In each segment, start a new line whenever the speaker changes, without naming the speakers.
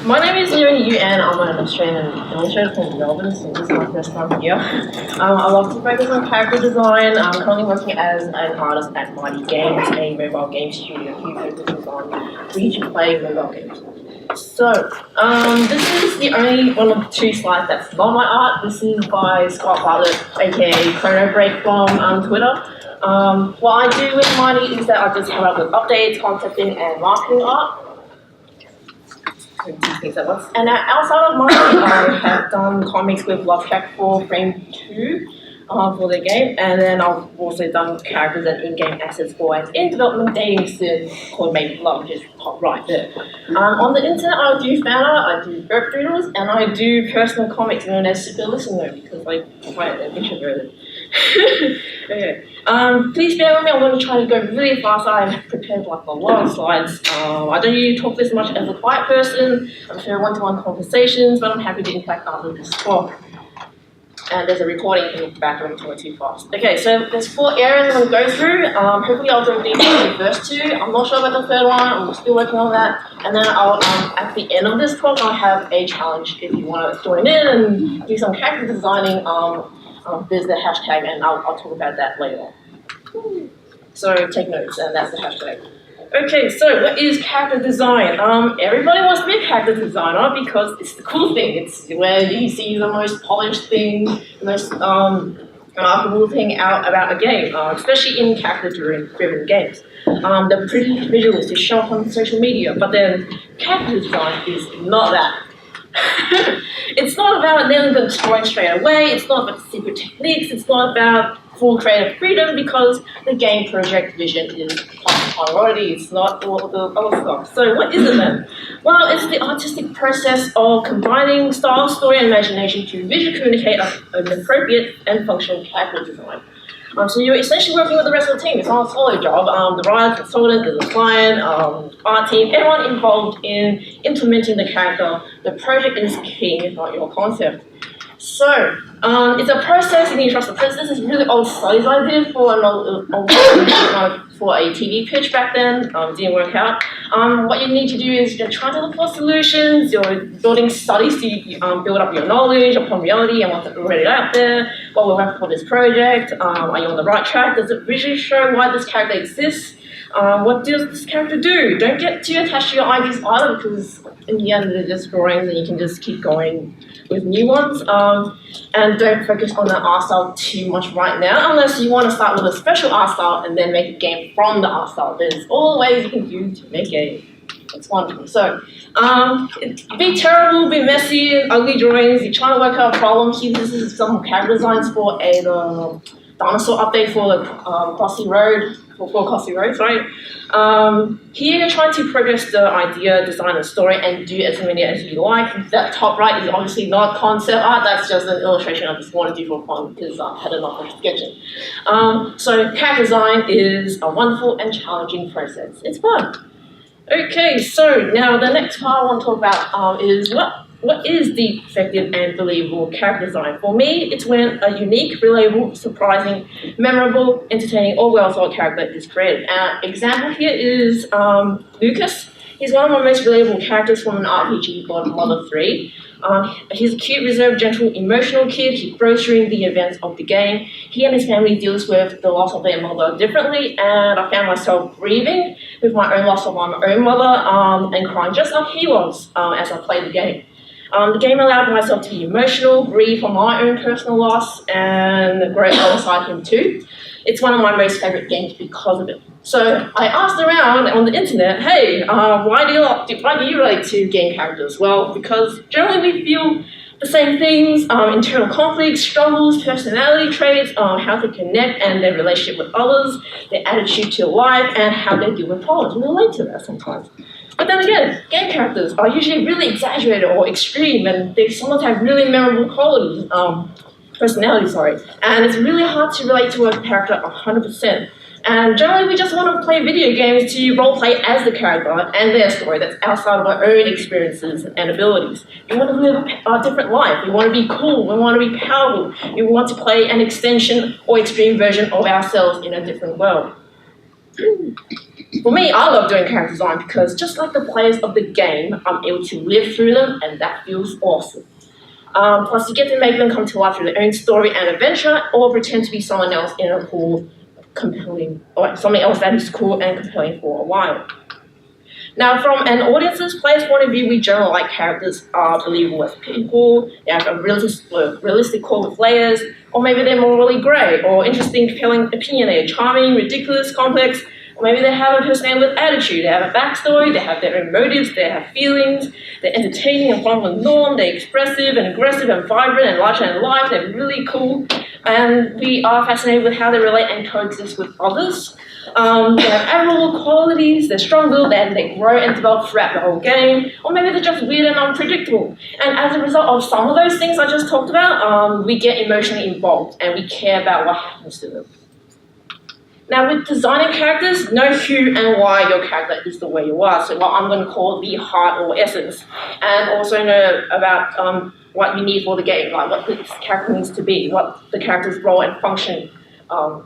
My name is Leonie and I'm an Australian illustrator from Melbourne, so this is my first time here. I love to focus on character design. I'm currently working as an artist at Mighty Games, a mobile game studio who focuses on free-to-play mobile games. So, this is the only one of two slides that's not my art. This is by Scott Bartlett, aka Chrono Break from Twitter. What I do with Mighty is that I just come up with updates, concepting, and marketing art. And outside of Mighty, I have done comics with Love Shack for Frame 2 for the game, and then I've also done characters and in-game assets for an in-development dating sim called Maid, which is right there. On the internet, I do fan art, I do burp doodles, and I do personal comics known as Super Listener because I'm quite introverted. Okay. Please bear with me, I'm going to try to go really fast. I've prepared like a lot of slides. I don't usually talk this much as a quiet person. I'm sure one-to-one conversations, but I'm happy to interact after this talk. And there's a recording in the background if I too fast. Okay, so there's 4 areas I'm going to go through. Hopefully I'll go deep into the first 2. I'm not sure about the third one, I'm still working on that. And then I'll, at the end of this talk, I'll have a challenge if you want to join in and do some character designing. There's the hashtag, and I'll talk about that later. So take notes, and that's the hashtag. Okay, so what is character design? Everybody wants to be a character designer because it's the cool thing. It's where you see the most polished thing, the most remarkable thing out about a game, especially in character-driven games. They're pretty visuals to show up on social media, but then character design is not that. It's not about nailing the story straight away, it's not about secret techniques, it's not about full creative freedom because the game project vision is priority, it's not all the other stuff. So what is it then? Well, it's the artistic process of combining style, story, and imagination to visually communicate an appropriate and functional character design. So you're essentially working with the rest of the team. It's not a solo job. The writer, consultant, the client, art team, everyone involved in implementing the character. The project is king, not your concept. So it's a process. You need to trust the process. This is really old studies I did for a TV pitch back then. Didn't work out. What you need to do is you're trying to look for solutions. You're building studies to build up your knowledge upon reality and what's already out there. What will work for this project? Are you on the right track? Does it visually show why this character exists? What does this character do? Don't get too attached to your ideas either because in the end they're just drawings and you can just keep going with new ones. And don't focus on the art style too much right now unless you want to start with a special art style and then make a game from the art style. There's all the ways you can do to make a. It's wonderful. So, be terrible, be messy, ugly drawings. You're trying to work out problems. Here, this is some character designs for a dinosaur update for the Crossy Road. For Crossy Road, sorry. Here you're trying to progress the idea, design the story, and do as many as you like. That top right is obviously not concept art, that's just an illustration I just wanted to do for fun because I had enough of sketching. So character design is a wonderful and challenging process. It's fun. Okay, so now the next part I want to talk about is what is the effective and believable character design? For me, it's when a unique, relatable, surprising, memorable, entertaining, or well-thought character is created. An example here is Lucas. He's one of my most relatable characters from an RPG called Mother 3. He's a cute, reserved, gentle, emotional kid. He grows during the events of the game. He and his family deals with the loss of their mother differently, and I found myself grieving with my own loss of my own mother and crying just like he was as I played the game. The game allowed myself to be emotional, grieve for my own personal loss, and grow alongside him too. It's one of my most favourite games because of it. So I asked around on the internet, hey, why do you relate to game characters? Well, because generally we feel the same things, internal conflicts, struggles, personality traits, how to connect and their relationship with others, their attitude to life, and how they deal with problems. We relate to that sometimes. But then again, game characters are usually really exaggerated or extreme, and they sometimes have really memorable qualities, personalities, and it's really hard to relate to a character 100%. And generally we just want to play video games to roleplay as the character and their story that's outside of our own experiences and abilities. We want to live a different life, we want to be cool, we want to be powerful, we want to play an extension or extreme version of ourselves in a different world. For me, I love doing character design because just like the players of the game, I'm able to live through them, and that feels awesome. Plus, you get to make them come to life through their own story and adventure, or pretend to be someone else in a cool, compelling, or something else that is cool and compelling for a while. Now, from an audience's player's point of view, we generally like characters are believable as people, they have a realistic core with layers, or maybe they're morally grey, or interesting, compelling, opinionated, charming, ridiculous, complex, or maybe they have a personality with attitude, they have a backstory, they have their own motives, they have feelings, they're entertaining and fun with the norm, they're expressive and aggressive and vibrant and larger than life, they're really cool, and we are fascinated with how they relate and coexist with others. They have admirable qualities, they're strong-willed, and they grow and develop throughout the whole game, or maybe they're just weird and unpredictable. And as a result of some of those things I just talked about, we get emotionally involved and we care about what happens to them. Now, with designing characters, know who and why your character is the way you are, so what I'm going to call the heart or essence, and also know about what you need for the game, like what the character needs to be, what the character's role and function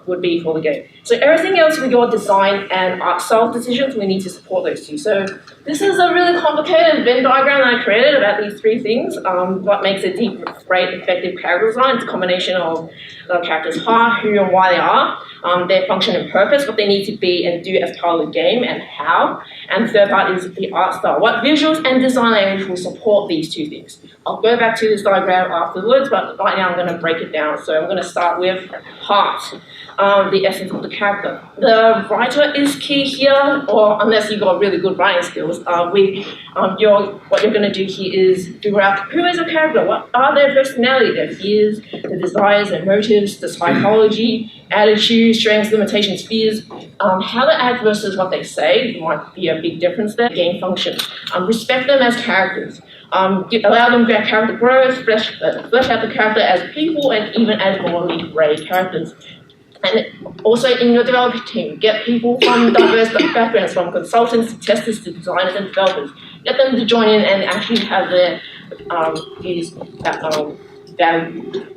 would be for the game. So everything else with your design and art style decisions, we need to support those two. So this is a really complicated Venn diagram that I created about these three things. What makes a deep, great, effective character design? It's a combination of the character's heart, who and why they are, their function and purpose, what they need to be and do as part of the game, and how. And the third part is the art style. What visuals and design language will support these two things? I'll go back to this diagram afterwards, but right now I'm going to break it down. So I'm going to start with heart, the essence of the character. The writer is key here, or unless you've got really good writing skills, what you're going to do here is figure out who is a character, what are their personality, their fears, their desires, their motives, the psychology, attitudes, strengths, limitations, fears, how they act versus what they say might be a big difference there. Game functions. Respect them as characters. Allow them character growth, flesh out the character as people and even as morally grey characters. And also in your development team, get people from diverse backgrounds, from consultants to testers to designers and developers. Get them to join in and actually have their views valued.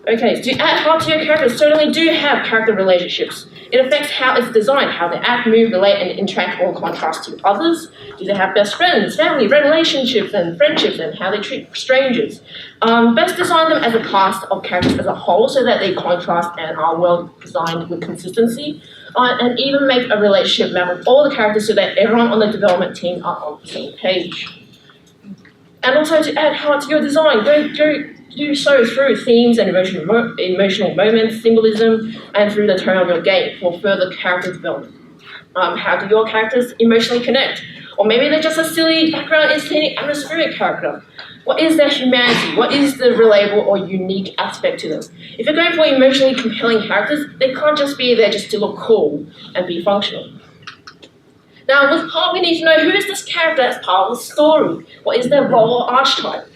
Okay, to add heart to your characters, certainly do have character relationships. It affects how it's designed, how they act, move, relate, and interact or contrast to others. Do they have best friends, family, relationships, and friendships, and how they treat strangers? Best design them as a cast of characters as a whole so that they contrast and are well designed with consistency. And even make a relationship map with all the characters so that everyone on the development team are on the same page. And also to add heart to your design, do so through themes and emotional moments, symbolism, and through the tone of your game for further character development. How do your characters emotionally connect? Or maybe they're just a silly background, entertaining, atmospheric character. What is their humanity? What is the relatable or unique aspect to them? If you're going for emotionally compelling characters, they can't just be there just to look cool and be functional. Now, with heart, we need to know who is this character as part of the story. What is their role or archetype?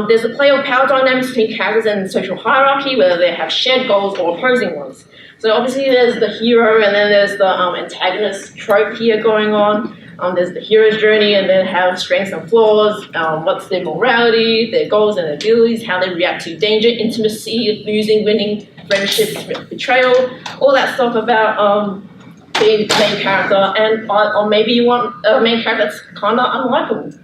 There's a play of power dynamics between characters and social hierarchy, whether they have shared goals or opposing ones. So obviously there's the hero and then there's the antagonist trope here going on. There's the hero's journey and then have strengths and flaws, what's their morality, their goals and abilities, how they react to danger, intimacy, losing, winning, friendship, betrayal, all that stuff about being the main character, and or maybe you want a main character that's kind of unlikable.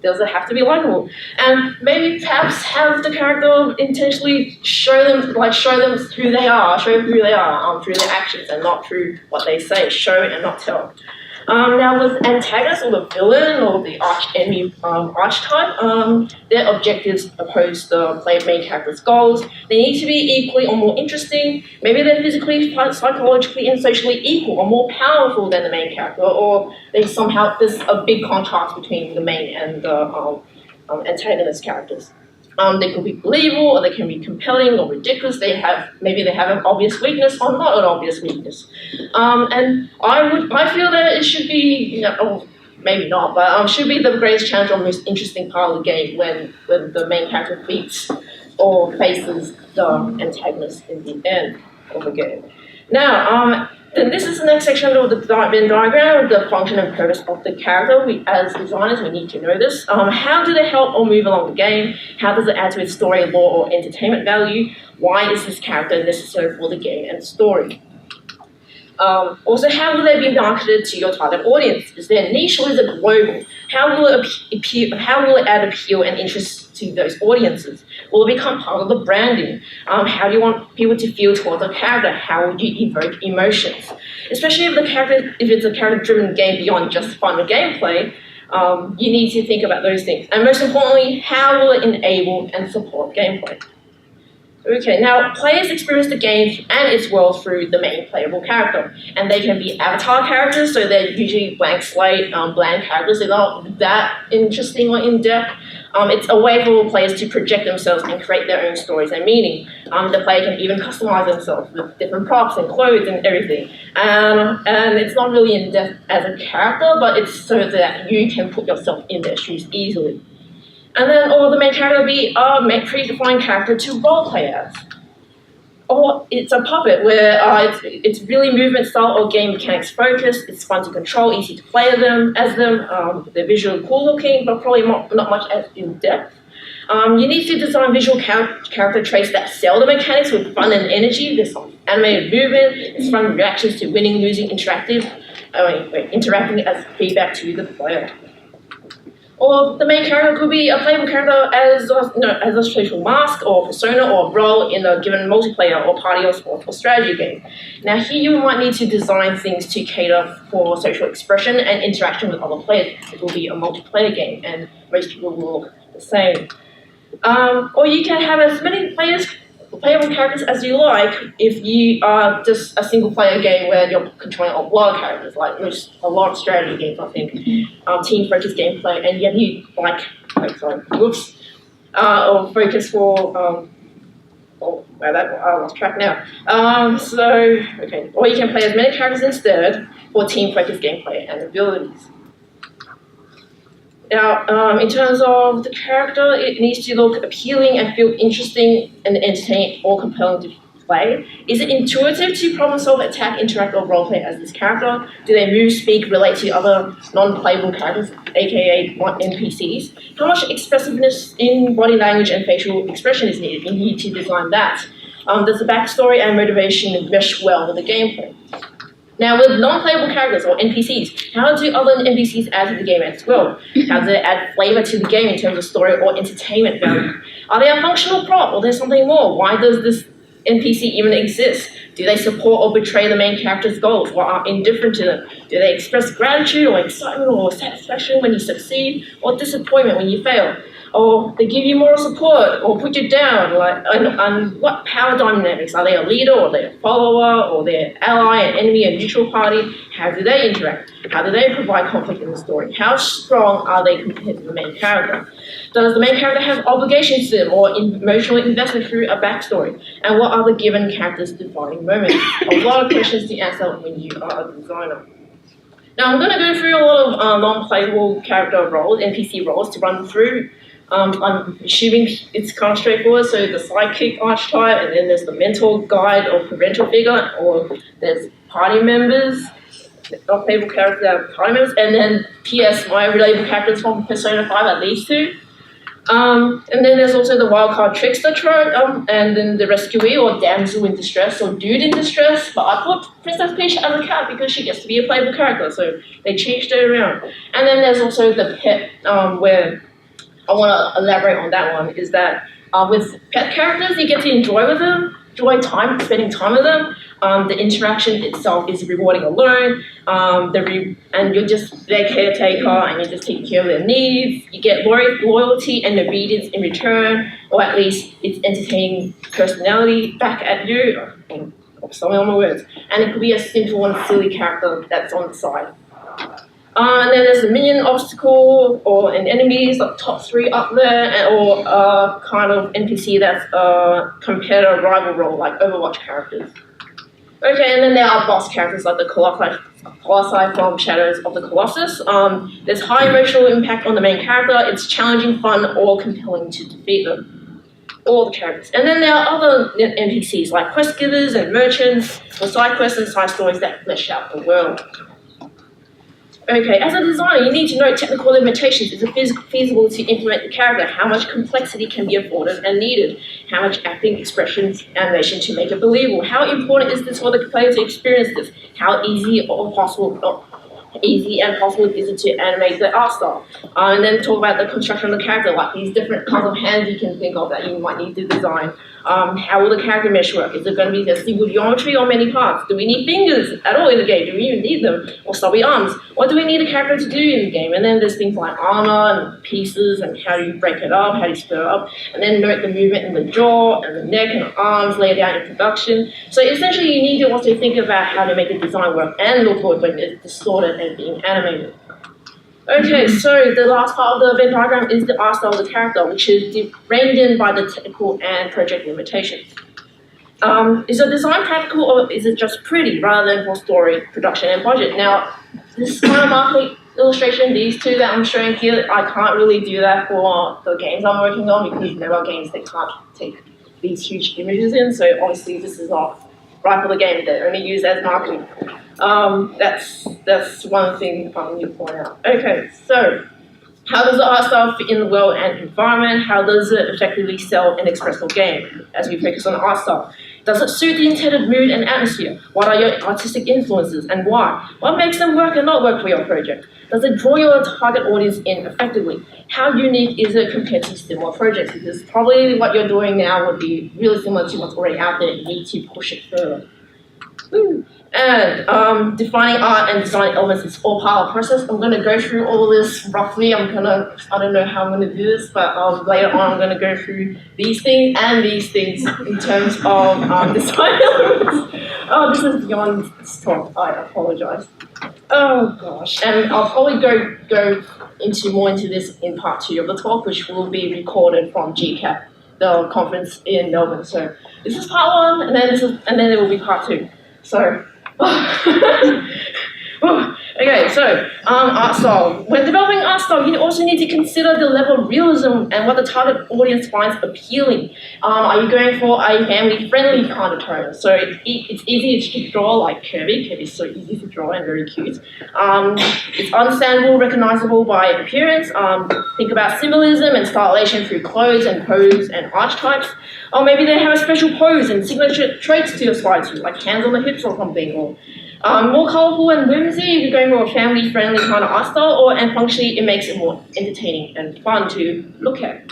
Does it have to be likable? And maybe perhaps have the character intentionally show them who they are, through their actions and not through what they say. Show and not tell. Now with antagonists or the villain or the arch-enemy archetype, their objectives oppose the main character's goals. They need to be equally or more interesting. Maybe they're physically, psychologically, and socially equal or more powerful than the main character, or there's a big contrast between the main and the antagonist characters. They could be believable, or they can be compelling or ridiculous. Maybe they have an obvious weakness or not an obvious weakness. And I feel that it should be, or maybe not, but should be the greatest challenge or most interesting part of the game when the main character beats or faces the antagonist in the end of the game. Now, then this is the next section of the Venn diagram, the function and purpose of the character. As designers, we need to know this. How do they help or move along the game? How does it add to its story, lore, or entertainment value? Why is this character necessary for the game and story? Also, how will they be marketed to your target audience? Is there niche or is it global? How will it appeal? How will it add appeal and interest to those audiences? Will it become part of the branding? How do you want people to feel towards a character? How will you evoke emotions? Especially if it's a character-driven game beyond just fun gameplay, you need to think about those things. And most importantly, how will it enable and support gameplay? Okay, now players experience the game and its world through the main playable character, and they can be avatar characters, so they're usually blank slate, bland characters. They're not that interesting or in-depth. It's a way for players to project themselves and create their own stories and meaning. The player can even customize themselves with different props and clothes and everything. And it's not really in-depth as a character, but it's so that you can put yourself in their shoes easily. And then, or the main character will be a predefined character to roleplay as. Or it's a puppet where it's really movement style or game mechanics focused. It's fun to control, easy to play as them. They're visually cool looking, but probably not much as in depth. You need to design visual character traits that sell the mechanics with fun and energy. There's some animated movement, there's fun reactions to winning, losing, interacting as feedback to the player. Or the main character could be a playable character as a social mask or persona or role in a given multiplayer or party or sport or strategy game. Now here you might need to design things to cater for social expression and interaction with other players. It will be a multiplayer game and most people will look the same. Or you can have as many playable characters as you like if you are just a single player game where you're controlling a lot of characters, like a lot of strategy games, I think, team focused gameplay, and you or focus for, I lost track now. Or you can play as many characters instead for team focused gameplay and abilities. Now, in terms of the character, it needs to look appealing and feel interesting and entertaining or compelling to play. Is it intuitive to problem solve, attack, interact, or roleplay as this character? Do they move, speak, relate to other non-playable characters, aka NPCs? How much expressiveness in body language and facial expression is needed? You need to design that. Does the backstory and motivation mesh well with the gameplay? Now, with non-playable characters or NPCs, how do other NPCs add to the game as well? How do they add flavor to the game in terms of story or entertainment value? Are they a functional prop or there's something more? Why does this NPC even exist? Do they support or betray the main character's goals or are indifferent to them? Do they express gratitude or excitement or satisfaction when you succeed or disappointment when you fail? Or they give you moral support or put you down, and what power dynamics? Are they a leader or are they a follower or they're ally, an enemy, a neutral party? How do they interact? How do they provide conflict in the story? How strong are they compared to the main character? Does the main character have obligations to them or emotional investment through a backstory? And what are the given character's defining moments? A lot of questions to answer when you are a designer. Now I'm going to go through a lot of non-playable character roles, NPC roles, to run through. I'm assuming it's kind of straightforward, so the sidekick archetype, and then there's the mentor guide or parental figure, or there's party members, not playable characters that are party members, and then PS, my relatable characters from Persona 5, at least 2. And then there's also the wildcard trickster trope, and then the rescuee or damsel in distress or dude in distress, but I put Princess Peach as a cat because she gets to be a playable character, so they changed it around. And then there's also the pet, where I want to elaborate on that one, is that with pet characters, you get to enjoy spending time with them. The interaction itself is rewarding alone, and you're just their caretaker and you're just taking care of their needs. You get loyalty and obedience in return, or at least it's entertaining personality back at you. I'm sorry on my words. And it could be a simple and silly character that's on the side. And then there's the minion obstacle or an enemies, like top 3 up there, or kind of NPC that's a competitor rival role, like Overwatch characters. Okay, and then there are boss characters like the Colossi from Shadows of the Colossus. There's high emotional impact on the main character. It's challenging, fun, or compelling to defeat them. All the characters. And then there are other NPCs like quest givers and merchants, or side quests and side stories that flesh out the world. Okay, as a designer, you need to know technical limitations. Is it feasible to implement the character? How much complexity can be afforded and needed? How much acting, expressions, animation to make it believable? How important is this for the player to experience this? How easy and possible is it to animate the art style? And then talk about the construction of the character, like these different kinds of hands you can think of that you might need to design. How will the character mesh work? Is it going to be a single geometry or many parts? Do we need fingers at all in the game? Do we even need them? Or stubby arms? What do we need a character to do in the game? And then there's things like armor and pieces and how do you break it up, how do you split it up, and then note the movement in the jaw and the neck and arms laid out in production. So essentially you need to also think about how to make the design work and look good when it's distorted and being animated. Okay, so the last part of the Venn diagram is the art style of the character, which is reined in by the technical and project limitations. Is the design practical or is it just pretty rather than for story, production, and budget? Now, this kind of marketing illustration, these two that I'm showing here, I can't really do that for the games I'm working on because there are games that can't take these huge images in, so obviously this is not right for the game, they're only used as marketing. That's one thing I need to point out. Okay, so how does the art style fit in the world and environment? How does it effectively sell and express your game as we focus on the art style? Does it suit the intended mood and atmosphere? What are your artistic influences and why? What makes them work and not work for your project? Does it draw your target audience in effectively? How unique is it compared to similar projects? Because probably what you're doing now would be really similar to what's already out there. You need to push it further. Woo. And defining art and design elements is all part of the process. I'm going to go through all of this roughly. I don't know how I'm going to do this, but later on I'm going to go through these things and these things in terms of design elements. Oh, this is beyond this talk. I apologize. Oh gosh, and I'll probably go more into this in part 2 of the talk, which will be recorded from GCAP, the conference in Melbourne. So this is part 1, and then there will be part 2. So. Okay, so art style. When developing art style, you also need to consider the level of realism and what the target audience finds appealing. Are you going for a family-friendly kind of tone? So it's easy to draw like Kirby. Kirby's so easy to draw and very cute. It's understandable, recognizable by appearance. Think about symbolism and stylization through clothes and pose and archetypes. Or maybe they have a special pose and signature traits to aspire to, like hands on the hips or something. Or more colourful and whimsy if you're going for a family-friendly kind of art style, and functionally it makes it more entertaining and fun to look at.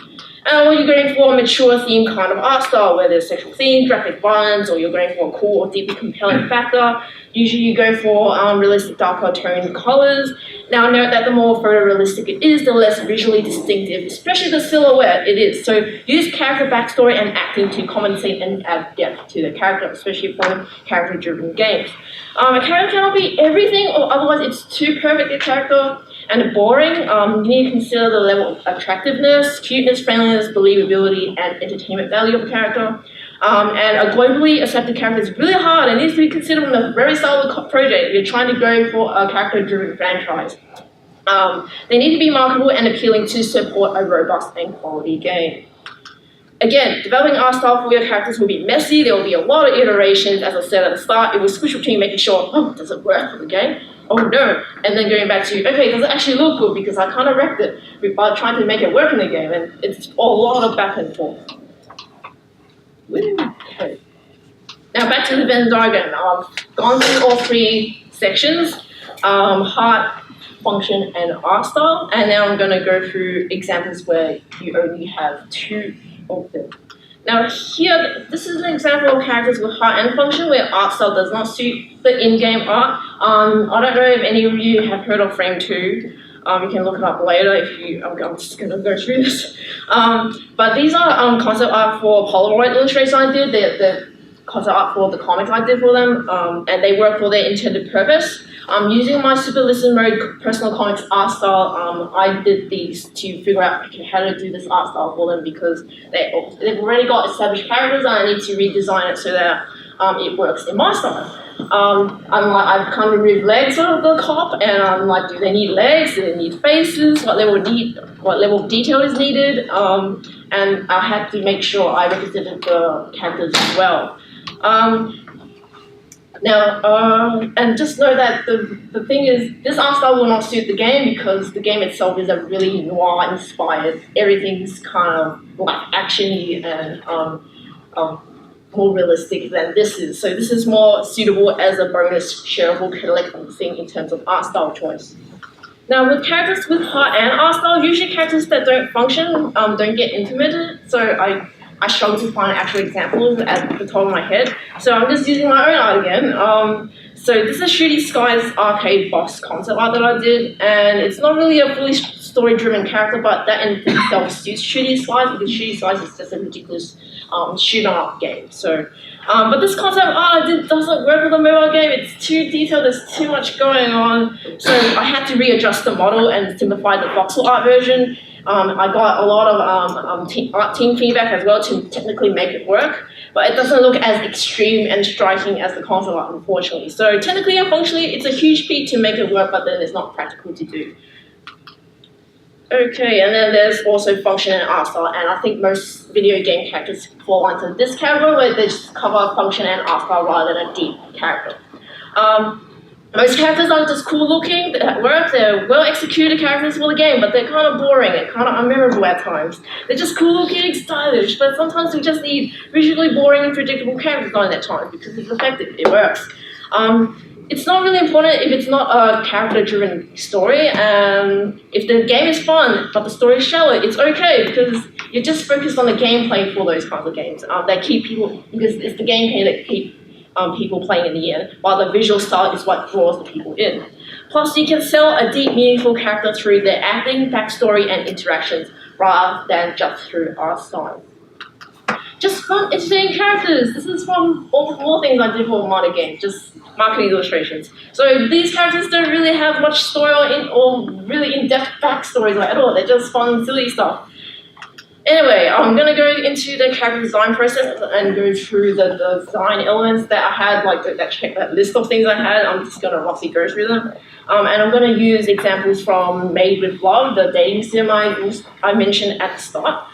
Or you're going for a mature theme kind of art style where there's sexual themes, graphic violence, or you're going for a cool or deeply compelling factor. Usually you go for realistic darker toned colours. Now note that the more photorealistic it is, the less visually distinctive, especially the silhouette it is. So use character backstory and acting to compensate and add depth to the character, especially for character-driven games. A character cannot be everything, or otherwise it's too perfect a character and boring. You need to consider the level of attractiveness, cuteness, friendliness, believability, and entertainment value of a character. And a globally accepted character is really hard and needs to be considered from the very start of the project if you're trying to go for a character-driven franchise. They need to be marketable and appealing to support a robust and quality game. Again, developing art style for your characters will be messy. There will be a lot of iterations. As I said at the start, it will switch between making sure, does it work for the game? Oh no, and then going back to, okay, does it actually look good because I kind of wrecked it by trying to make it work in the game, and it's a lot of back and forth. Okay. Now back to the Venn diagram. I've gone through all 3 sections, heart, function, and art style, and now I'm going to go through examples where you only have 2 of them. Now here, this is an example of characters with heart and function where art style does not suit the in-game art. I don't know if any of you have heard of Frame 2. You can look it up later if you, I'm just going to go through this. But these are concept art for Polaroid illustrations I did. They're concept art for the comics I did for them, and they work for their intended purpose. Using my Super Listen Mode personal comics art style, I did these to figure out how to do this art style for them because they've already got established characters and I need to redesign it so that it works in my style. I've kind of removed legs of the cop, and I'm like, do they need legs? Do they need faces? What level of detail is needed? And I had to make sure I represented the characters as well. Now, and just know that the thing is, this art style will not suit the game because the game itself is a really noir inspired. Everything's kind of like actiony and more realistic than this is. So this is more suitable as a bonus shareable collectible thing in terms of art style choice. Now, with characters with heart and art style, usually characters that don't function don't get implemented. So I struggle to find actual examples at the top of my head. So I'm just using my own art again. So this is Shooty Sky's arcade boss concept art that I did, and it's not really a fully story-driven character, but that in itself suits Shooty Skies because Shooty Skies is just a ridiculous shoot-'em-up game. So, but this concept art I did doesn't work with the mobile game. It's too detailed. There's too much going on. So I had to readjust the model and simplify the voxel art version. I got a lot of team feedback as well to technically make it work, but it doesn't look as extreme and striking as the concept art, unfortunately. So technically and functionally, it's a huge feat to make it work, but then it's not practical to do. Okay, and then there's also function and art style, and I think most video game characters fall into this category where they just cover function and art style rather than a deep character. Most characters are just cool looking, they work, they're well executed characters for the game, but they're kind of boring and kind of unmemorable at times. They're just cool looking, stylish, but sometimes we just need visually boring and predictable character design at times because it's effective, it works. It's not really important if it's not a character-driven story, and if the game is fun but the story is shallow, it's okay because you're just focused on the gameplay for those kinds of games. They keep people, because it's the gameplay that keep people playing in the end, while the visual style is what draws the people in. Plus, you can sell a deep, meaningful character through their acting, backstory, and interactions, rather than just through art style. Just fun, interesting characters. This is from all the more things I did for modern games, just marketing illustrations. So these characters don't really have much story or really in-depth backstories at all. They're just fun, silly stuff. Anyway, I'm going to go into the character design process and go through the design elements that I had, like that list of things I had. I'm just going to roughly go through them. And I'm going to use examples from Maid with Love, the dating sim I mentioned at the start,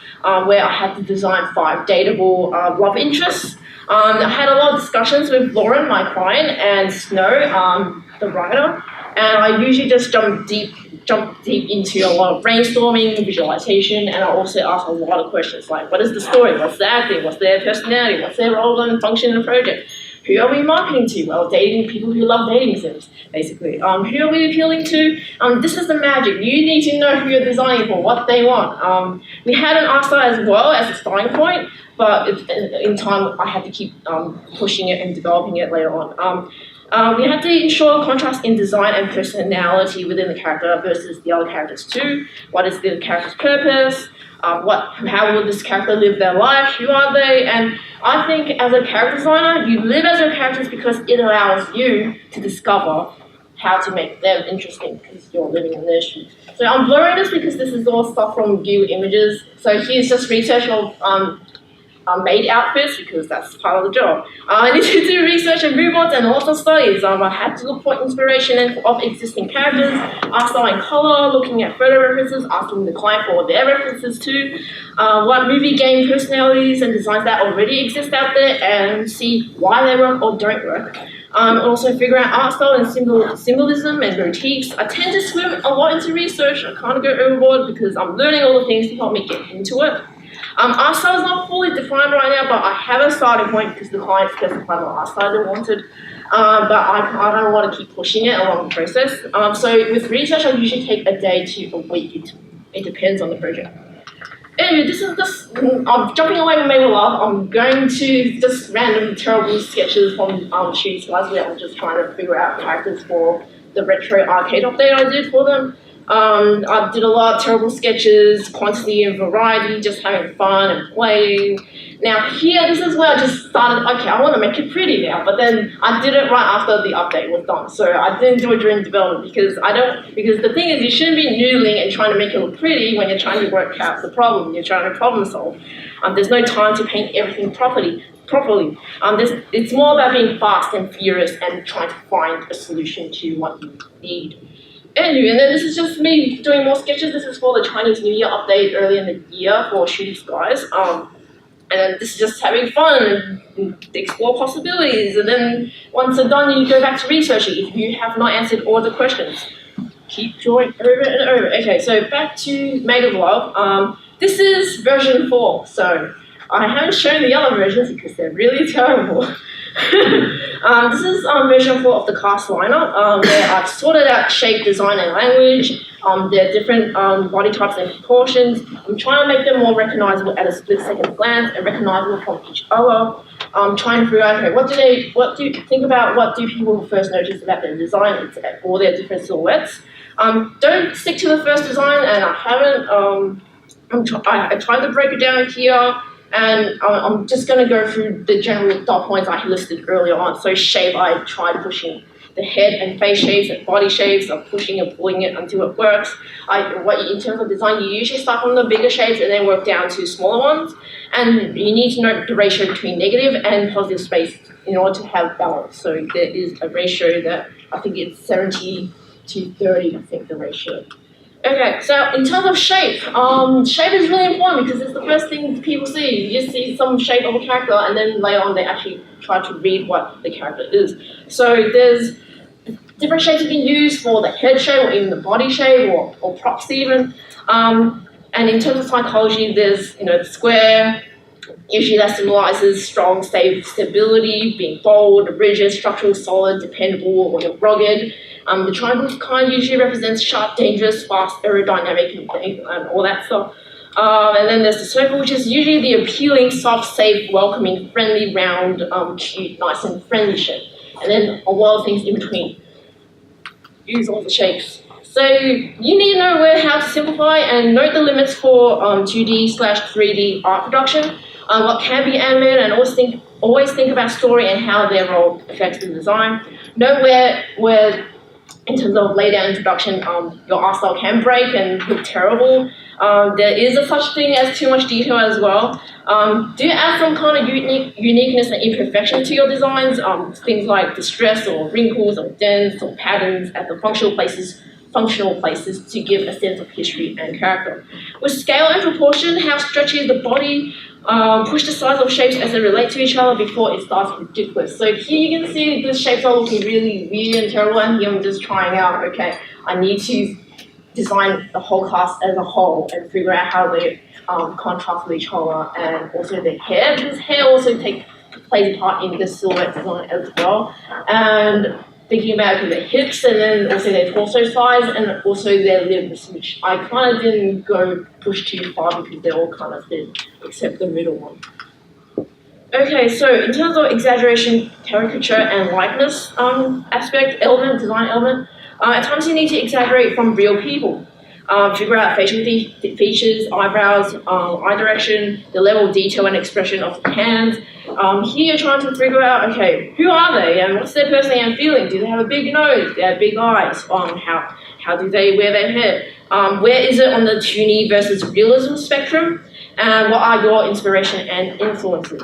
where I had to design 5 dateable love interests. I had a lot of discussions with Lauren, my client, and Snow, the writer, and I usually just jump deep into a lot of brainstorming, visualization, and I also ask a lot of questions like, what is the story, what's the acting, what's their personality, what's their role and function in the project, who are we marketing to? Well, dating people who love dating sims, basically. Who are we appealing to? This is the magic. You need to know who you're designing for, what they want. We had an art style as well as a starting point, but in time I had to keep pushing it and developing it later on. We had to ensure contrast in design and personality within the character versus the other characters too. What is the character's purpose? How will this character live their life? Who are they? And I think as a character designer, you live as your characters because it allows you to discover how to make them interesting because you're living in their shoes. So I'm blurring this because this is all stuff from Google Images. So here's just research of Maid outfits because that's part of the job. I need to do research and mood boards and lots of studies. I had to look for inspiration of existing characters, art style and color, looking at photo references, asking the client for their references too, what movie game personalities and designs that already exist out there and see why they work or don't work. Also figure out art style and symbolism and motifs. I tend to swim a lot into research. I can't go overboard because I'm learning all the things to help me get into it. Art style is not fully defined right now, but I have a starting point because the client specified what art style they wanted. But I don't want to keep pushing it along the process. So with research, I usually take a day to a week. It depends on the project. Anyway, this is just, I'm jumping away from Maid with Love. I'm going to just random terrible sketches from Shooty Skies where I'm just trying to figure out characters for the retro arcade update I did for them. I did a lot of terrible sketches, quantity and variety, just having fun and playing. Now here, this is where I just started, okay, I want to make it pretty now, but then I did it right after the update was done. So I didn't do it during development because the thing is you shouldn't be noodling and trying to make it look pretty when you're trying to work out the problem, you're trying to problem solve. There's no time to paint everything properly. It's more about being fast and furious and trying to find a solution to what you need. Anyway, and then this is just me doing more sketches. This is for the Chinese New Year update early in the year for Shooty Skies. And then this is just having fun and explore possibilities. And then once they're done, you go back to researching if you have not answered all the questions. Keep drawing over and over. Okay, so back to Maid of Love. This is version 4, so I haven't shown the other versions because they're really terrible. This is version 4 of the cast lineup, where I've sorted out shape, design, and language. There are different body types and proportions. I'm trying to make them more recognizable at a split-second glance and recognizable from each other. I'm trying to figure out, okay, what do you think about, what do people first notice about their design? It's all their different silhouettes. Don't stick to the first design, and I haven't. I tried to break it down here, and I'm just going to go through the general dot points I listed earlier on. So shape, I tried pushing the head and face shapes and body shapes. I'm pushing and pulling it until it works. In terms of design, you usually start from the bigger shapes and then work down to smaller ones. And you need to note the ratio between negative and positive space in order to have balance. So there is a ratio that I think it's 70 to 30, I think the ratio. Okay, so in terms of shape, shape is really important because it's the first thing people see. You just see some shape of a character and then later on they actually try to read what the character is. So there's different shapes you can use for the head shape or even the body shape or props even. And in terms of psychology, there's the square. Usually that symbolizes strong stability, being bold, rigid, structural, solid, dependable, or rugged. The triangle kind usually represents sharp, dangerous, fast, aerodynamic, and all that stuff. And then there's the circle, which is usually the appealing, soft, safe, welcoming, friendly, round, cute, nice, and friendly shape. And then a lot of things in between. Use all the shapes. So you need to know how to simplify and note the limits for 2D/3D art production. What can be animated, and always think about story and how their role affects the design. Know where in terms of laydown introduction, your art style can break and look terrible. There is a such thing as too much detail as well. Do add some kind of uniqueness and imperfection to your designs. Things like distress or wrinkles or dents or patterns at the functional places to give a sense of history and character. With scale and proportion, how stretchy is the body? Push the size of shapes as they relate to each other before it starts ridiculous. So here you can see the shapes are looking really weird and terrible, and here I'm just trying out, okay, I need to design the whole cast as a whole and figure out how they contrast with each other, and also the hair, because hair also plays a part in the silhouette design as well. And thinking about the hips and then also their torso size and also their limbs, which I kind of didn't push too far because they're all kind of thin, except the middle one. Okay, so in terms of exaggeration, caricature, and likeness design element, at times you need to exaggerate from real people. Figure out facial features, eyebrows, eye direction, the level of detail and expression of the hands. Here you're trying to figure out, okay, who are they and what's their personality and feeling? Do they have a big nose? Do they have big eyes? How do they wear their hair? Where is it on the 2D versus realism spectrum? And what are your inspiration and influences?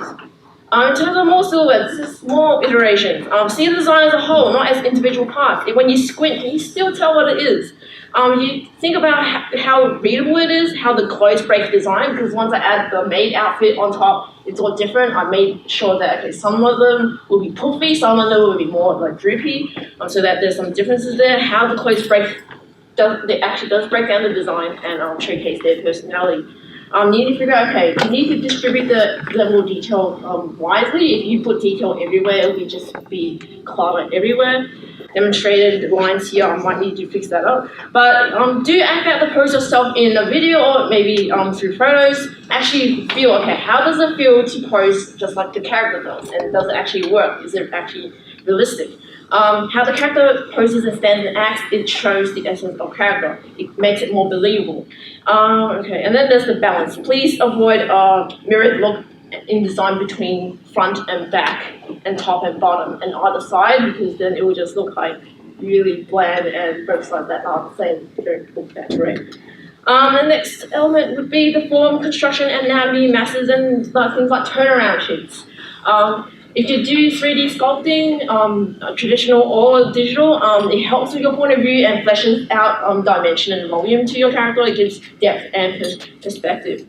In terms of more silhouettes, this is more iterations. See the design as a whole, not as individual parts. When you squint, can you still tell what it is? You think about how readable it is, how the clothes break the design, because once I add the Maid outfit on top, it's all different. I made sure that, okay, some of them will be puffy, some of them will be more like droopy, so that there's some differences there. How the clothes actually does break down the design and showcase their personality. You need to figure out, okay, you need to distribute the level of detail wisely. If you put detail everywhere, it will just be clutter everywhere. Demonstrated lines here, I might need to fix that up. But do act out the pose yourself in a video or maybe through photos. Actually feel, okay, how does it feel to pose just like the character does? And does it actually work? Is it actually realistic? How the character poses and stands and acts, it shows the essence of character. It makes it more believable. Okay, and then there's the balance. Please avoid mirrored look in design between front and back and top and bottom and either side, because then it will just look like really bland and both sides that are the same. Don't look that great. The next element would be the form, construction, anatomy, masses, and things like turnaround sheets. If you do 3D sculpting, traditional or digital, it helps with your point of view and fleshes out dimension and volume to your character. It gives depth and perspective.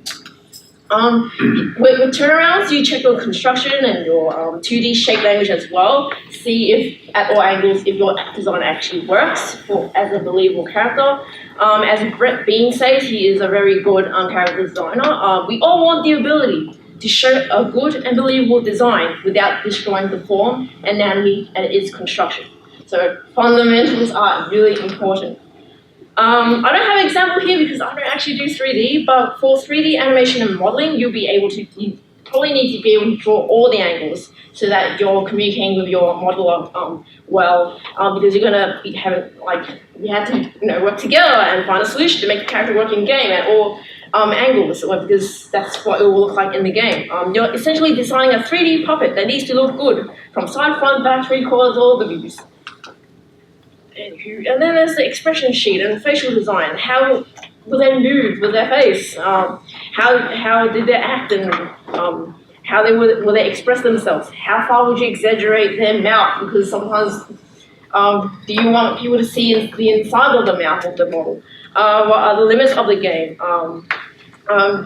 With turnarounds, you check your construction and your 2D shape language as well. See if at all angles if your design actually works as a believable character. As Brett Bean says, he is a very good character designer. We all want the ability to show a good and believable design without destroying the form, anatomy, and its construction. So fundamentals are really important. I don't have an example here because I don't actually do 3D, but for 3D animation and modeling, you probably need to be able to draw all the angles so that you're communicating with your modeler well, because you're gonna you have to work together and find a solution to make the character work in game at all angles, because that's what it will look like in the game. You're essentially designing a 3D puppet that needs to look good from side, front, back, three quarters, all the views. And then there's the expression sheet and facial design. How will they move with their face? How did they act, and how will they express themselves? How far would you exaggerate their mouth? Because sometimes, do you want people to see the inside of the mouth of the model? What are the limits of the game?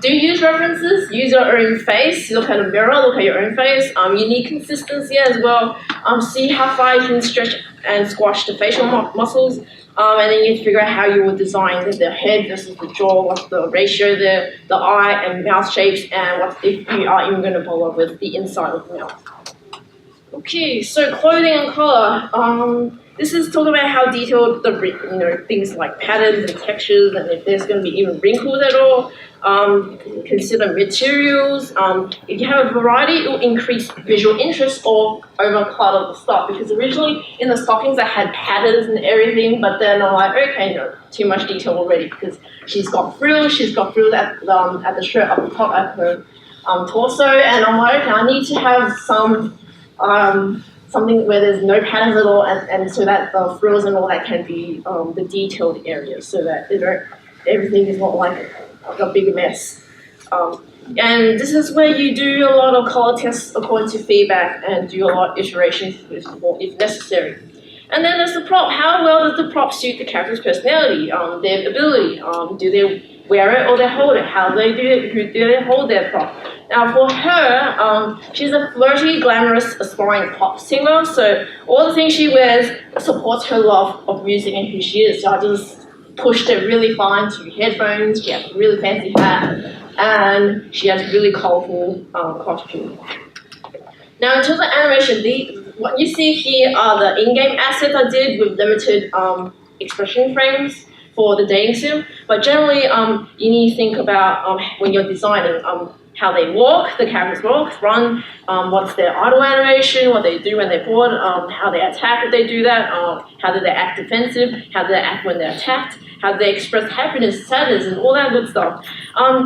Do use references, use your own face, look at a mirror, look at your own face. You need consistency as well. See how far you can stretch and squash the facial muscles. And then you have to figure out how you would design the head versus the jaw, what's the ratio there, the eye and mouth shapes, and what if you are even going to bother with the inside of the mouth. Okay, so clothing and color. This is talking about how detailed the things like patterns and textures, and if there's going to be even wrinkles at all. Consider materials. If you have a variety, it will increase visual interest or overclutter the stock. Because originally in the stockings I had patterns and everything, but then I'm like, okay, no, too much detail already, because she's got frills at the shirt up the top at her torso, and I'm like, okay, I need to have something where there's no patterns at all, and so that the frills and all that can be the detailed areas, so that everything is not like a big mess. And this is where you do a lot of color tests according to feedback and do a lot of iterations if necessary. And then there's the prop. How well does the prop suit the character's personality, their ability? Do they wear it or they hold it? How do they do it? Who do they hold their prop? Now for her, she's a flirty, glamorous, aspiring pop singer, so all the things she wears supports her love of music and who she is. So I just pushed it really fine to headphones, she has a really fancy hat, and she has a really colourful costume. Now in terms of animation, what you see here are the in-game assets I did with limited expression frames for the dating sim, but generally you need to think about when you're designing how they walk, the characters walk, run, what's their idle animation, what they do when they're bored, how they attack if they do that, how do they act defensive, how do they act when they're attacked, how do they express happiness, sadness, and all that good stuff.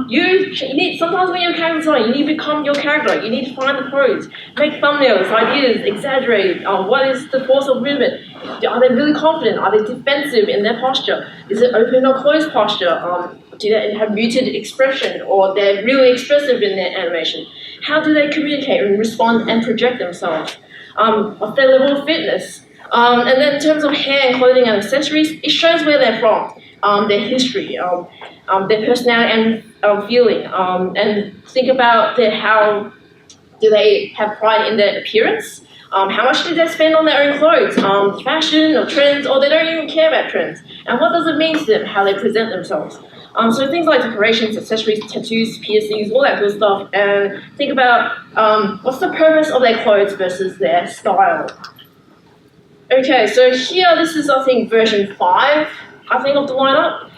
You need, sometimes when you're a character designer, you need to become your character, you need to find the pros, make thumbnails, ideas, exaggerate, what is the force of movement, are they really confident, are they defensive in their posture, is it open or closed posture, do they have muted expression, or they're really expressive in their animation? How do they communicate and respond and project themselves? What's their level of fitness? And then in terms of hair, clothing, and accessories, it shows where they're from, their history, their personality and feeling. And think about how do they have pride in their appearance? How much do they spend on their own clothes? Fashion or trends, or they don't even care about trends? And what does it mean to them, how they present themselves? So things like decorations, accessories, tattoos, piercings, all that good stuff, and think about what's the purpose of their clothes versus their style. Okay, so here, this is, I think, version 5, I think, of the lineup.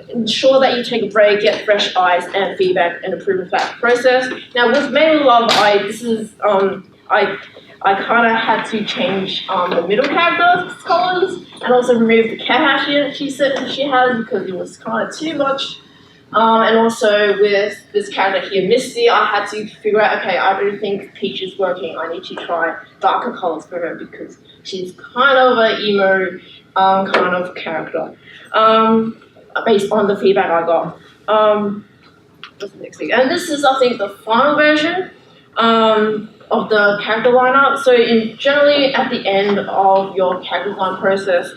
Ensure that you take a break, get fresh eyes and feedback, and improve the flat process. Now, with Maid Love, I kind of had to change the middle character's colors and also remove the cat hat she has because it was kind of too much. And also with this character here, Misty, I had to figure out, okay, I don't think Peach is working. I need to try darker colors for her because she's kind of an emo kind of character based on the feedback I got. What's the next thing? And this is, I think, the final version of the character lineup. So generally at the end of your character design process,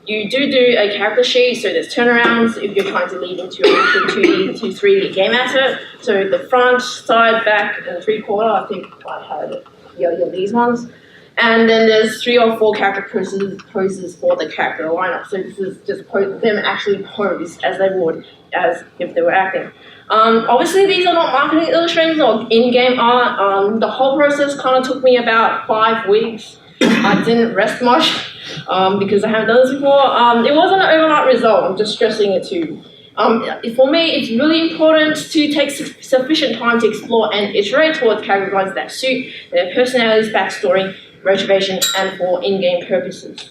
you do a character sheet, so there's turnarounds if you're trying to lead into your actual 2D to 3D game asset. So the front, side, back, and 3/4, I think I had these ones. And then there's 3 or 4 character poses for the character lineup. So this is just them actually pose as they would as if they were acting. Obviously, these are not marketing illustrations or in-game art. The whole process kind of took me about 5 weeks. I didn't rest much because I haven't done this before. It wasn't an overnight result. I'm just stressing it too. For me, it's really important to take sufficient time to explore and iterate towards character designs that suit their personalities, backstory, motivation, and for in-game purposes.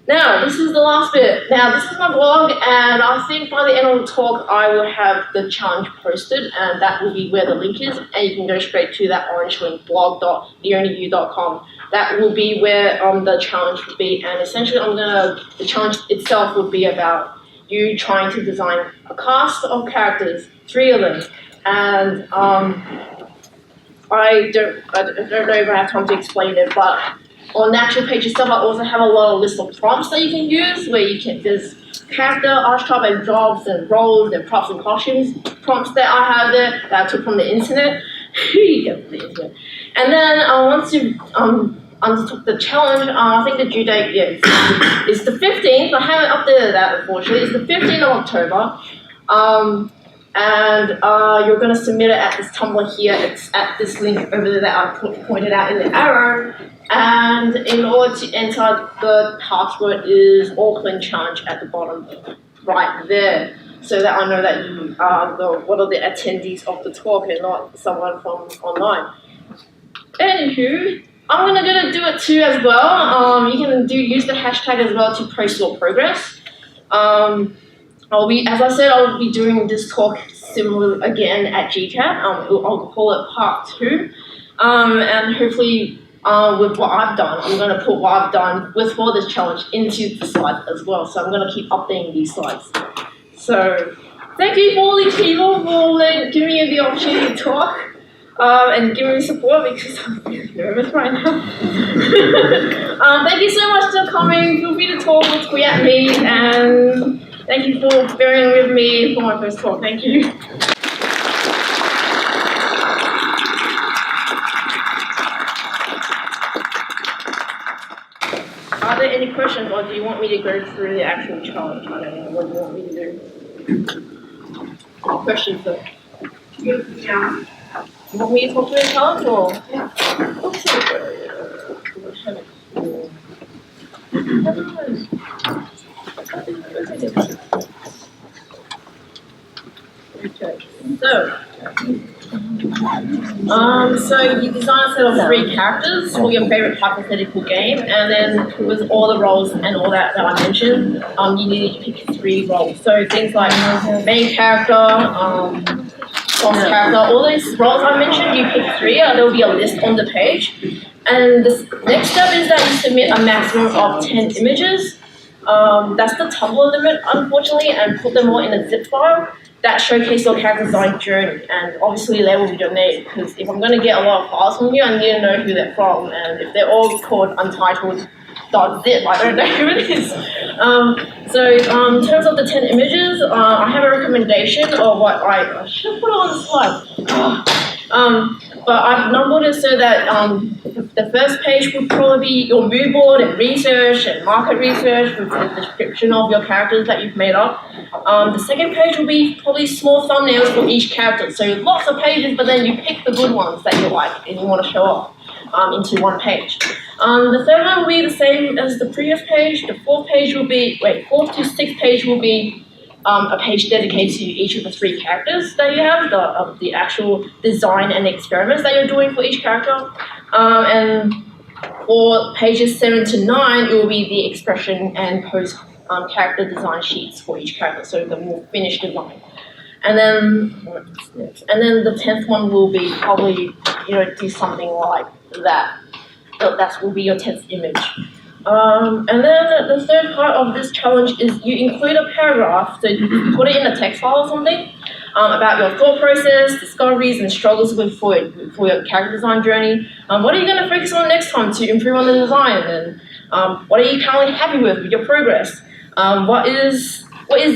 Now, this is the last bit. Now, this is my blog, and I think by the end of the talk, I will have the challenge posted, and that will be where the link is, and you can go straight to that orange link, blog.leonieview.com. That will be where the challenge would be, and essentially the challenge itself would be about you trying to design a cast of characters, 3 of them, and I don't know if I have time to explain it, but on the actual page itself, I also have a lot of list of prompts that you can use, where there's character, archetype, and jobs, and roles, and props and costumes prompts that I have there that I took from the internet. And then once you undertook the challenge, I think the due date is the 15th. I haven't updated that, unfortunately. It's the 15th of October. And you're going to submit it at this Tumblr here. It's at this link over there that I pointed out in the arrow. And in order to enter, the password is Auckland Challenge at the bottom right there, so that I know that you are one of the attendees of the talk and not someone from online. Anywho, I'm gonna do it too as well. You can use the hashtag as well to post your progress. As I said, I'll be doing this talk similar again at GCAT. I'll call it part 2, and hopefully with what I've done, I'm going to put what I've done for this challenge into the slides as well. So I'm going to keep updating these slides. So thank you for all these people for giving me the opportunity to talk and giving me support, because I'm very nervous right now. Thank you so much for coming. Feel free to talk or tweet at me, and thank you for bearing with me for my first talk. Thank you. Are there any questions, or do you want me to go through the actual challenge? I don't know. What do you want me to do? Questions, though?
Yeah.
You want me to talk through the challenge, or?
Yeah.
So you design a set of 3 characters for your favorite hypothetical game, and then with all the roles and all that I mentioned, you need to pick 3 roles. So things like main character, boss character, all these roles I mentioned, you pick 3. There will be a list on the page. And the next step is that you submit a maximum of 10 images. That's the Tumblr limit, unfortunately, and put them all in a zip file that showcase your character design journey, and obviously label with your name, because if I'm going to get a lot of files from you, I need to know who they're from, and if they're all called untitled.zip, I don't know who it is. So in terms of the 10 images, I have a recommendation of what I should have put it on the slide. But I've numbered it so that the first page would probably be your mood board and research and market research with the description of your characters that you've made up. The second page will be probably small thumbnails for each character. So lots of pages, but then you pick the good ones that you like and you want to show off into one page. The third one will be the same as the previous page. The fourth to 6th page will be a page dedicated to each of the 3 characters that you have, the actual design and experiments that you're doing for each character. And for pages 7 to 9, it will be the expression and post character design sheets for each character, so the more finished design. And then what's next? And then the 10th one will be probably do something like that. That will be your 10th image. And then the third part of this challenge is you include a paragraph, so you put it in a text file or something, about your thought process, discoveries, and struggles for your character design journey. What are you going to focus on next time to improve on the design? And what are you currently happy with your progress? What is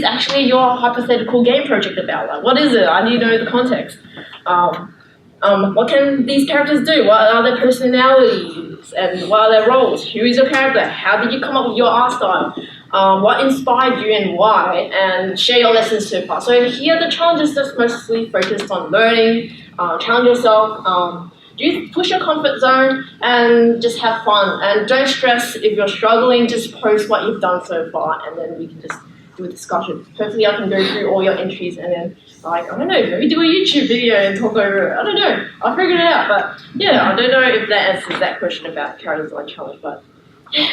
actually your hypothetical game project about? Like, what is it? I need to know the context. What can these characters do? What are their personalities and what are their roles? Who is your character? How did you come up with your art style? What inspired you and why? And share your lessons so far. So here the challenge is just mostly focused on learning, challenge yourself, do push your comfort zone and just have fun. And don't stress if you're struggling, just post what you've done so far and then we can just do a discussion. Hopefully I can go through all your entries and then like, I don't know, maybe do a YouTube video and talk over it. I don't know. I'll figure it out. But yeah, I don't know if that answers that question about character design challenge, but yeah.